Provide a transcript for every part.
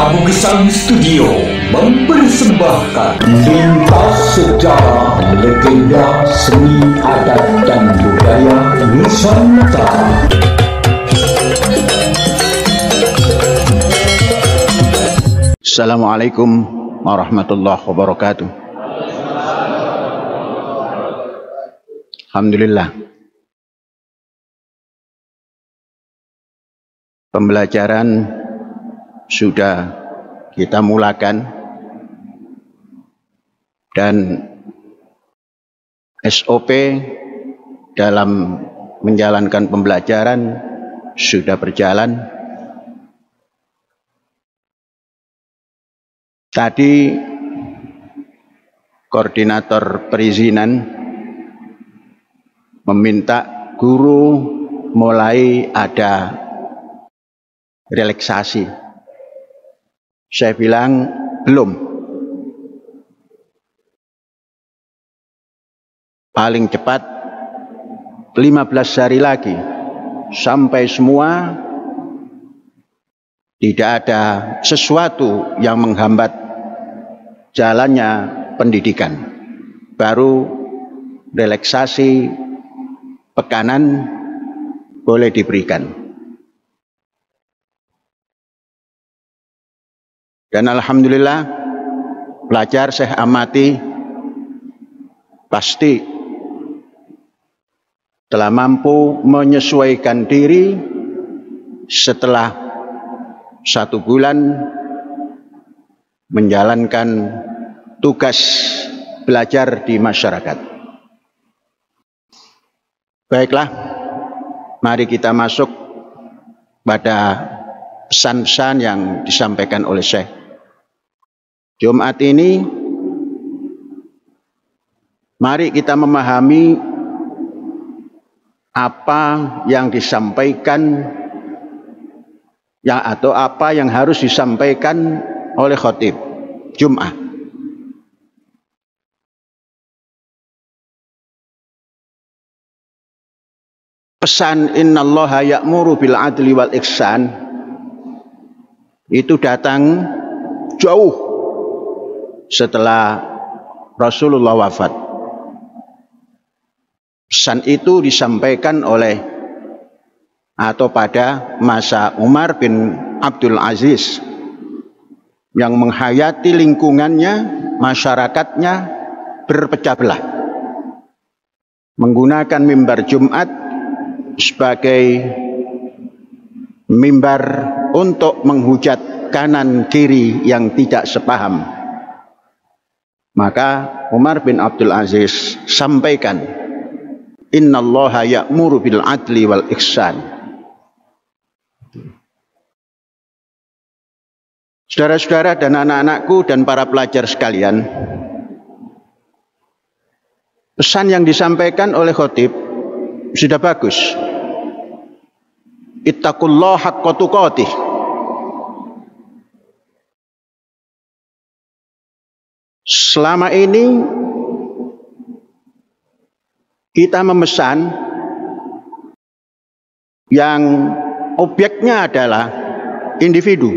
Prabu Gesang Studio mempersembahkan lintas sejarah legenda seni adat dan budaya Nusantara. Assalamualaikum warahmatullahi wabarakatuh. Alhamdulillah. Pembelajaran sudah kita mulakan dan SOP dalam menjalankan pembelajaran sudah berjalan. Tadi koordinator perizinan meminta guru mulai ada relaksasi. Saya bilang belum. Paling cepat 15 hari lagi sampai semua tidak ada sesuatu yang menghambat jalannya pendidikan. Baru relaksasi pekanan boleh diberikan. Dan alhamdulillah pelajar saya amati pasti telah mampu menyesuaikan diri setelah 1 bulan menjalankan tugas belajar di masyarakat. Baiklah, mari kita masuk pada pesan-pesan yang disampaikan oleh Syekh. Jumat ini, mari kita memahami apa yang disampaikan atau apa yang harus disampaikan oleh khatib Jumat. Pesan innallaha ya'muru bil adli wal ihsan itu datang jauh setelah Rasulullah wafat. Pesan itu disampaikan oleh atau pada masa Umar bin Abdul Aziz yang menghayati lingkungannya, masyarakatnya berpecah belah. Menggunakan mimbar Jumat sebagai mimbar untuk menghujat kanan kiri yang tidak sepaham. Maka Umar bin Abdul Aziz sampaikan, innallaha ya'muru bil adli wal ihsan. Saudara-saudara dan anak-anakku dan para pelajar sekalian, pesan yang disampaikan oleh khatib sudah bagus. Ittaqullaha haqqa tuqatih. Selama ini kita memesan yang objeknya adalah individu.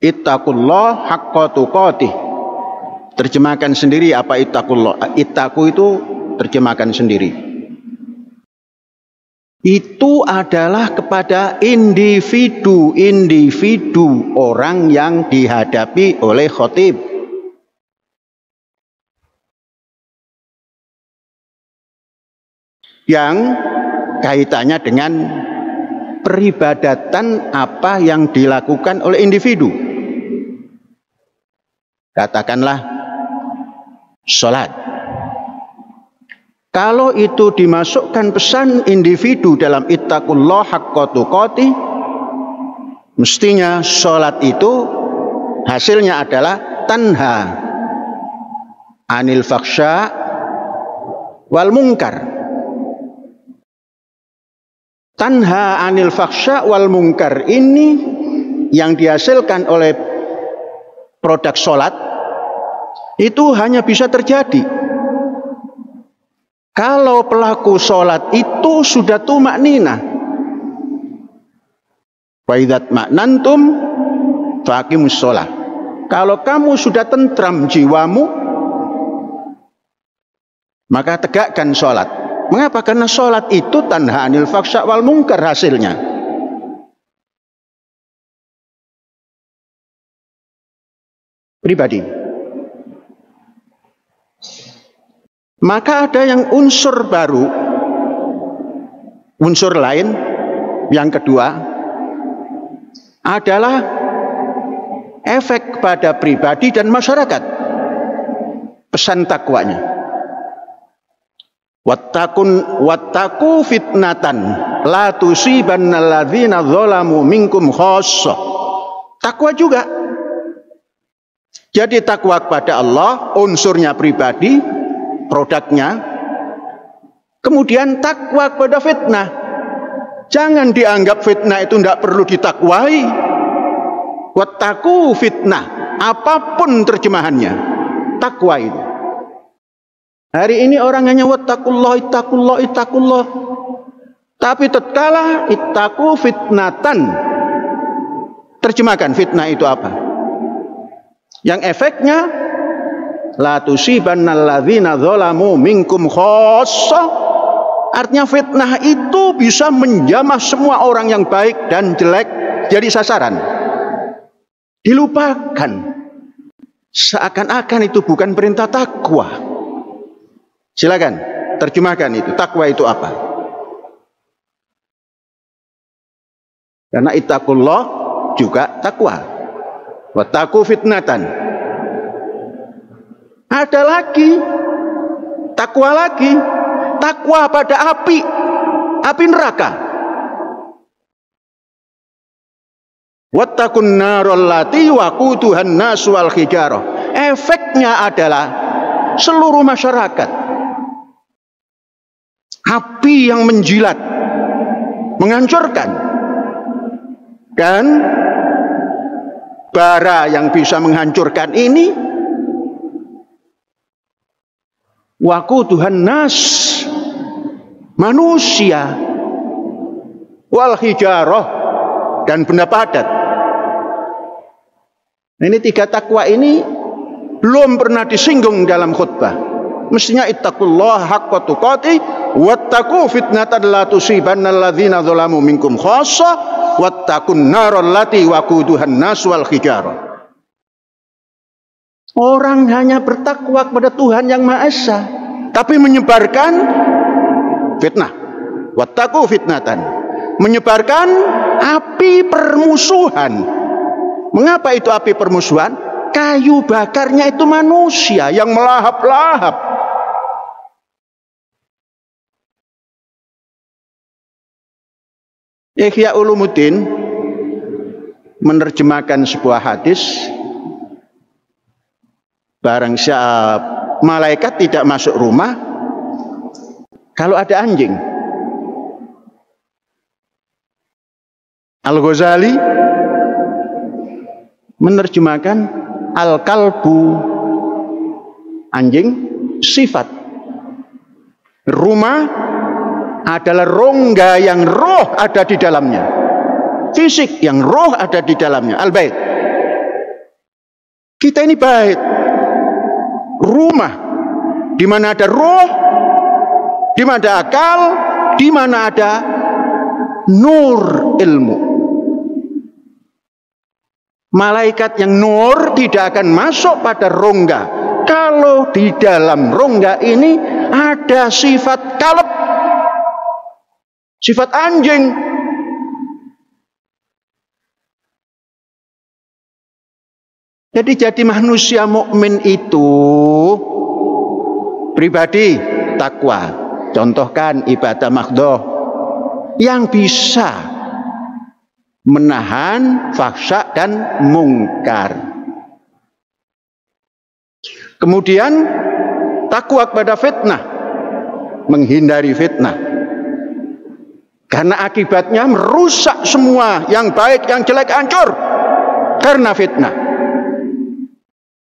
Ittaqullah haqqa tuqatih. Terjemahkan sendiri apa ittaqullah. Ittaqu itu terjemahkan sendiri. Itu adalah kepada individu orang yang dihadapi oleh khatib. Yang kaitannya dengan peribadatan apa yang dilakukan oleh individu. Katakanlah sholat. Kalau itu dimasukkan pesan individu dalam ittaqullah haqqa tuqatih, mestinya sholat itu hasilnya adalah tanha anil faksha wal munkar. Tanha anil faksha wal munkar ini yang dihasilkan oleh produk sholat itu hanya bisa terjadi kalau pelaku sholat itu sudah tumak ninah, Wa idzat ma'nantum faqimus shalah. Kalau kamu sudah tentram jiwamu, maka tegakkan sholat. Mengapa? Karena sholat itu tanha anil fahsya wal munkar hasilnya. Pribadi. Maka ada yang unsur baru, unsur lain yang kedua adalah efek pada pribadi dan masyarakat. Pesan takwanya. Wattaqu fitnatan la tusibannal ladzina dzalamu minkum khassah. Takwa juga. Jadi takwa kepada Allah unsurnya pribadi, produknya. Kemudian takwa kepada fitnah. Jangan dianggap fitnah itu tidak perlu ditakwai. Wattaqu fitnah, apapun terjemahannya, takwa itu. Hari ini orang hanya wattaqullah, ittaqullah, ittaqullah. Tapi tatkala ittaqu fitnatan, terjemahkan fitnah itu apa? Yang efeknya la tusibannal ladzina dzalamu minkum khassah. Artinya fitnah itu bisa menjamah semua orang yang baik dan jelek jadi sasaran. Dilupakan. Seakan-akan itu bukan perintah takwa. Silakan terjemahkan itu. Takwa itu apa? Karena ittaqullah juga takwa. Wattaqu fitnatan. Ada lagi takwa lagi. Takwa pada api neraka. Wattaqun narol lati waquduhan nas wal hijarah. Efeknya adalah seluruh masyarakat. Api yang menjilat, menghancurkan. Dan bara yang bisa menghancurkan ini waquduhan nas, manusia, wal hijarah, dan benda padat. Ini tiga takwa ini belum pernah disinggung dalam khutbah. Mestinya ittaqullah haqqa tuqatih wattaqu fitnatan la tusibannal ladzina dzalamu minkum khassah wattaqun narol lati waquduhan nas wal hijarah. Orang hanya bertakwa kepada Tuhan yang Maha Esa, tapi menyebarkan fitnah. Wattaqu fitnatan, menyebarkan api permusuhan. Mengapa itu api permusuhan? Kayu bakarnya itu manusia yang melahap-lahap. Ihya Ulumuddin menerjemahkan sebuah hadis, barang siapa malaikat tidak masuk rumah kalau ada anjing. Al-Ghazali menerjemahkan al-kalbu, anjing, sifat. Rumah adalah rongga yang roh ada di dalamnya. Fisik yang roh ada di dalamnya. Al-bait. Kita ini bait. Rumah di mana ada roh, di mana ada akal, di mana ada nur ilmu. Malaikat yang nur tidak akan masuk pada rongga kalau di dalam rongga ini ada sifat kalb, sifat anjing. Jadi manusia mukmin itu pribadi takwa. Contohkan ibadah mahdhah yang bisa menahan fahsya dan mungkar. Kemudian takwa kepada fitnah, menghindari fitnah. Karena akibatnya merusak semua yang baik, yang jelek hancur karena fitnah.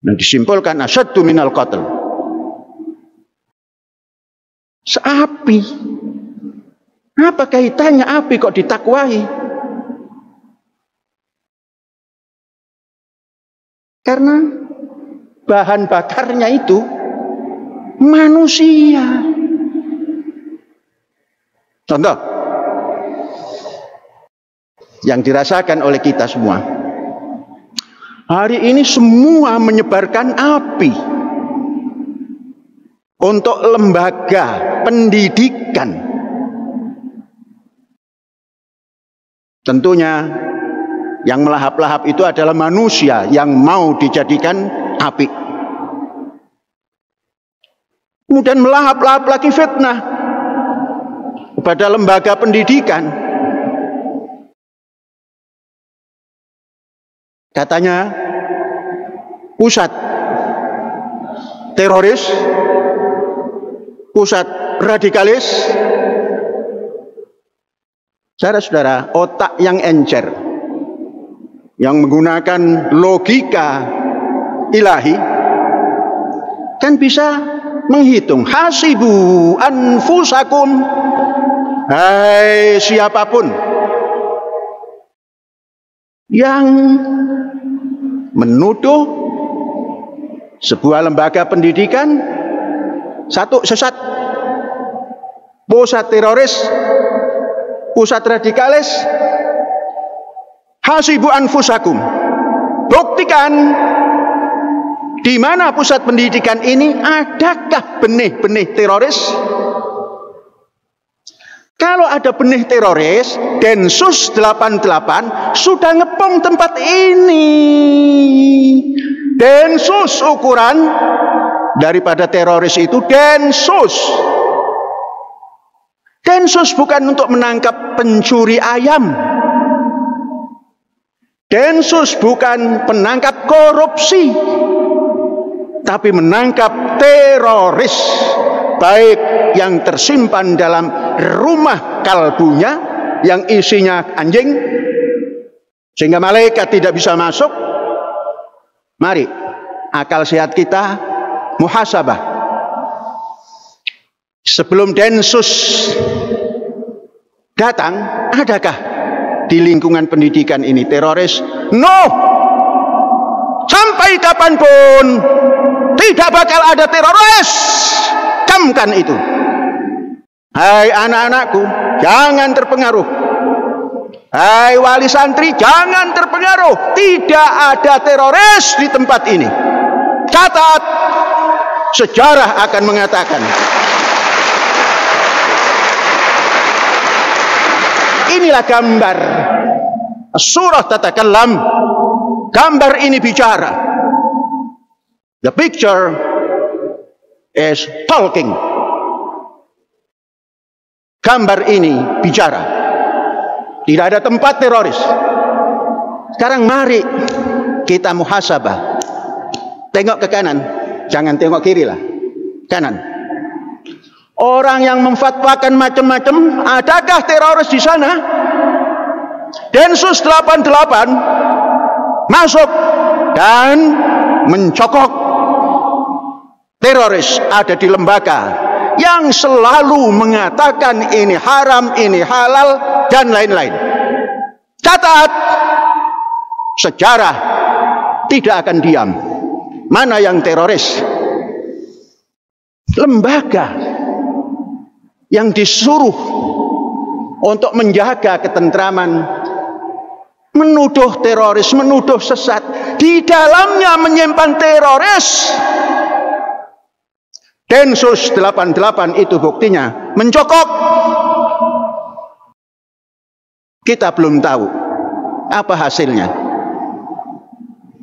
Dan disimpulkan asyaddu minal qatl. Seapi. Apa kaitannya api kok ditakwai? Karena bahan bakarnya itu manusia. Contoh yang dirasakan oleh kita semua. Hari ini semua menyebarkan api untuk lembaga pendidikan. Tentunya yang melahap-lahap itu adalah manusia yang mau dijadikan api. Kemudian melahap-lahap lagi fitnah kepada lembaga pendidikan. Katanya pusat teroris, pusat radikalis. Saudara-saudara, otak yang encer, yang menggunakan logika ilahi, kan bisa menghitung. Hasibu anfusakum, hai siapapun yang menuduh sebuah lembaga pendidikan satu sesat, pusat teroris, pusat radikalis, hasibu anfusakum, buktikan di mana pusat pendidikan ini adakah benih-benih teroris. Kalau ada benih teroris, Densus 88 sudah ngepung tempat ini. Densus ukuran daripada teroris itu Densus. Densus bukan untuk menangkap pencuri ayam. Densus bukan penangkap korupsi, tapi menangkap teroris, baik yang tersimpan dalam rumah kalbunya yang isinya anjing sehingga malaikat tidak bisa masuk. Mari akal sehat kita muhasabah. Sebelum Densus datang, adakah di lingkungan pendidikan ini teroris? No. Sampai kapanpun tidak bakal ada teroris. Camkan itu. Hai anak-anakku, jangan terpengaruh. Hai wali santri, jangan terpengaruh. Tidak ada teroris di tempat ini. Catat, sejarah akan mengatakan. Inilah gambar. Surah tatakallam. Gambar ini bicara. The picture is talking. Gambar ini bicara. Tidak ada tempat teroris. Sekarang mari kita muhasabah. Tengok ke kanan, jangan tengok kiri lah. Kanan. Orang yang memfatwakan macam-macam, adakah teroris di sana? Densus 88 masuk dan mencokok. Teroris ada di lembaga yang selalu mengatakan ini haram, ini halal, dan lain-lain. Catat, sejarah tidak akan diam. Mana yang teroris? Lembaga yang disuruh untuk menjaga ketentraman, menuduh teroris, menuduh sesat, di dalamnya menyimpan teroris. Densus 88 itu buktinya mencokok. Kita belum tahu apa hasilnya.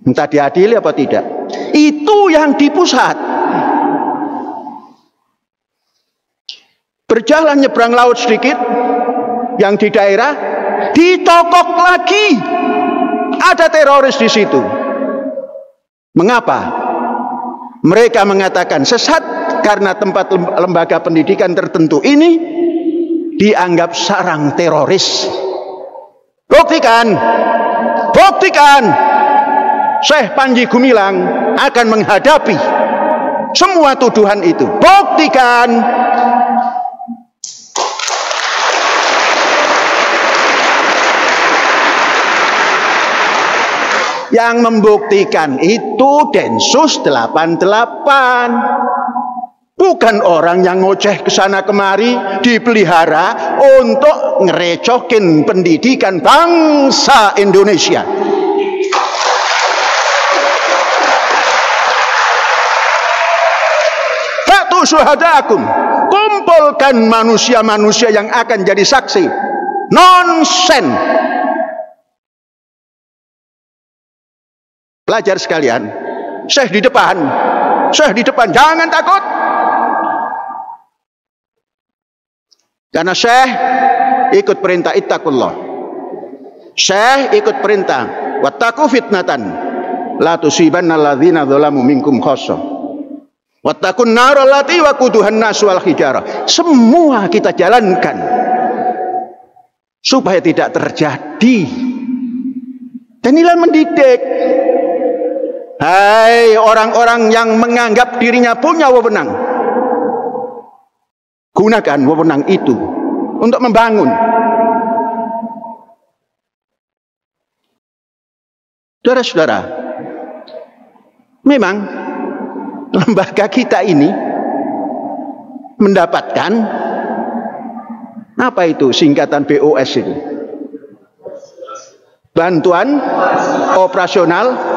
Entah diadili apa tidak. Itu yang di pusat. Berjalan nyebrang laut sedikit, yang di daerah dicokok lagi. Ada teroris di situ. Mengapa? Mereka mengatakan sesat karena tempat lembaga pendidikan tertentu ini dianggap sarang teroris. Buktikan, buktikan. Syekh Panji Gumilang akan menghadapi semua tuduhan itu. Buktikan. Yang membuktikan itu Densus 88. Bukan orang yang ngoceh kesana kemari dipelihara untuk ngerecokin pendidikan bangsa Indonesia. Hatu syuhadakum, kumpulkan manusia-manusia yang akan jadi saksi. Nonsen. Pelajar sekalian, Syekh di depan, jangan takut. Karena Syekh ikut perintah ittaqullah. Syekh ikut perintah wattaqu fitnatan la tusibanna alladzina dzalamu minkum khassah. Wattaqun naral lati waquduhan nas wal hijarah. Semua kita jalankan supaya tidak terjadi. Dan inilah mendidik. Hai orang-orang yang menganggap dirinya punya wewenang, gunakan wewenang itu untuk membangun. Saudara-saudara, memang lembaga kita ini mendapatkan apa itu singkatan BOS itu? Bantuan Operasional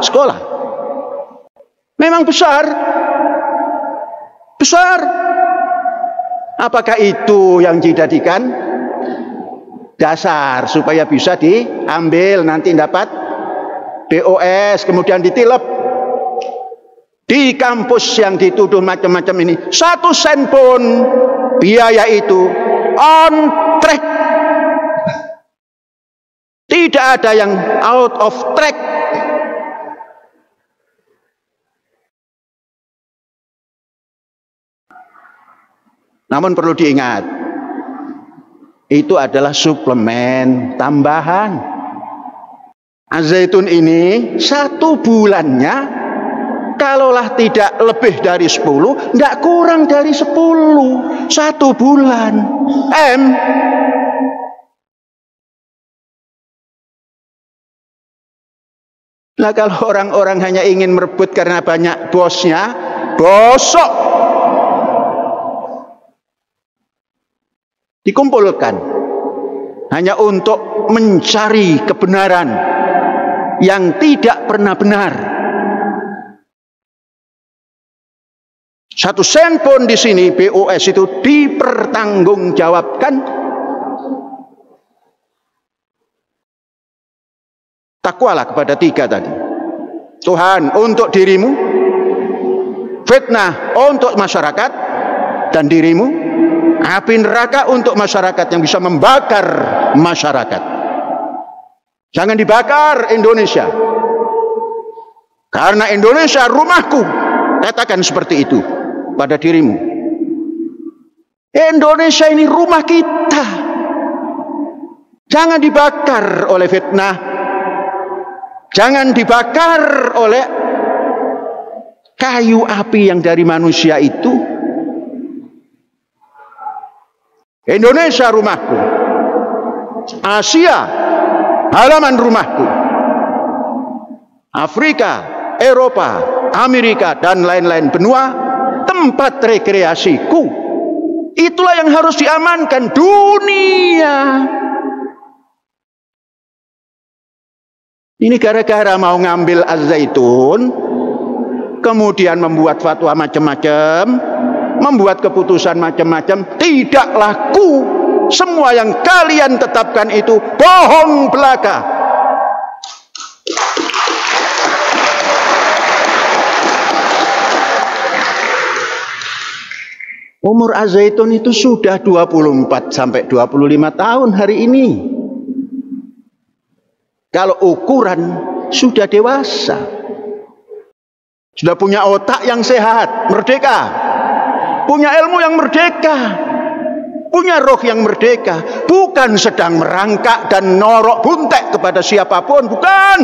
Sekolah. Memang besar. Apakah itu yang dijadikan dasar supaya bisa diambil nanti dapat BOS kemudian ditilep di kampus yang dituduh macam-macam ini? 1 sen pun biaya itu on track. Tidak ada yang out of track. Namun perlu diingat, itu adalah suplemen tambahan. Az-Zaitun ini 1 bulannya, kalaulah tidak lebih dari 10, tidak kurang dari 10. 1 bulan. Nah kalau orang-orang hanya ingin merebut karena banyak bosnya, bosok. Dikumpulkan hanya untuk mencari kebenaran yang tidak pernah benar. 1 sen pun di sini BOS itu dipertanggungjawabkan. Takwalah kepada 3 tadi. Tuhan untuk dirimu, fitnah untuk masyarakat dan dirimu, api neraka untuk masyarakat yang bisa membakar masyarakat. Jangan dibakar Indonesia, karena Indonesia rumahku. Katakan seperti itu pada dirimu. Indonesia ini rumah kita. Jangan dibakar oleh fitnah, jangan dibakar oleh kayu api yang dari manusia itu. Indonesia rumahku, Asia halaman rumahku, Afrika, Eropa, Amerika dan lain-lain benua tempat rekreasiku. Itulah yang harus diamankan dunia. Ini gara-gara mau ngambil Az-Zaitun, kemudian membuat fatwa macam-macam, membuat keputusan macam-macam, tidak laku. Semua yang kalian tetapkan itu bohong belaka. Umur Az-Zaitun itu sudah 24 sampai 25 tahun hari ini. Kalau ukuran sudah dewasa, sudah punya otak yang sehat, merdeka. Punya ilmu yang merdeka, punya roh yang merdeka, bukan sedang merangkak dan norok buntek kepada siapapun, bukan.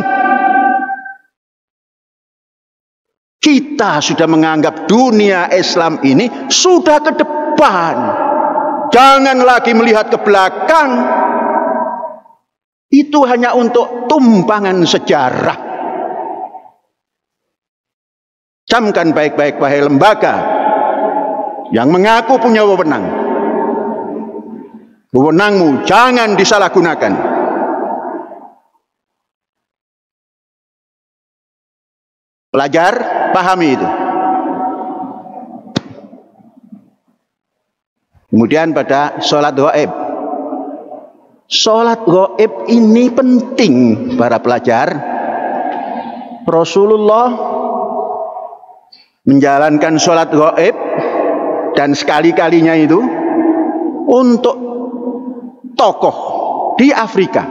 Kita sudah menganggap dunia Islam ini sudah ke depan, jangan lagi melihat ke belakang. Itu hanya untuk tumpangan sejarah. Camkan baik-baik wahai lembaga yang mengaku punya wewenang. Wewenangmu jangan disalahgunakan. Pelajar, pahami itu. Kemudian pada sholat gaib. Sholat gaib ini penting para pelajar. Rasulullah menjalankan sholat gaib dan sekali-kalinya itu untuk tokoh di Afrika,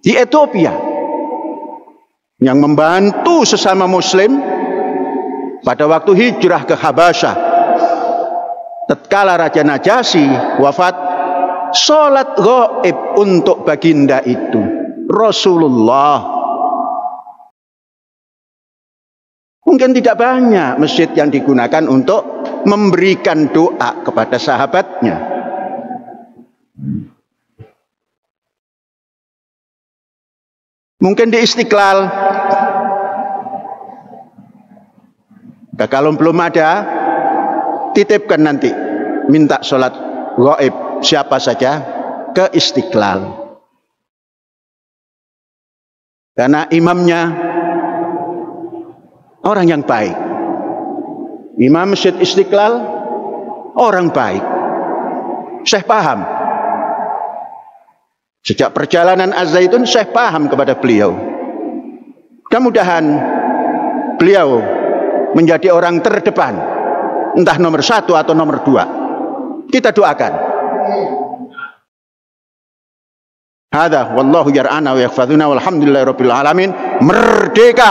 di Ethiopia, yang membantu sesama muslim pada waktu hijrah ke Habasyah. Tatkala Raja Najasyi wafat, sholat gaib untuk baginda itu Rasulullah. Mungkin tidak banyak masjid yang digunakan untuk memberikan doa kepada sahabatnya. Mungkin di Istiqlal. Nah, kalau belum ada, titipkan nanti, minta sholat gaib siapa saja ke Istiqlal. Karena imamnya orang yang baik. Imam Masjid Istiqlal orang baik. Syekh paham. Sejak perjalanan Az-Zaitun, Syekh paham kepada beliau. Mudah-mudahan beliau menjadi orang terdepan, entah nomor 1 atau nomor 2. Kita doakan. Hadza wallahu yar'ana wa yaghfiruna walhamdulillahirabbil alamin. Merdeka!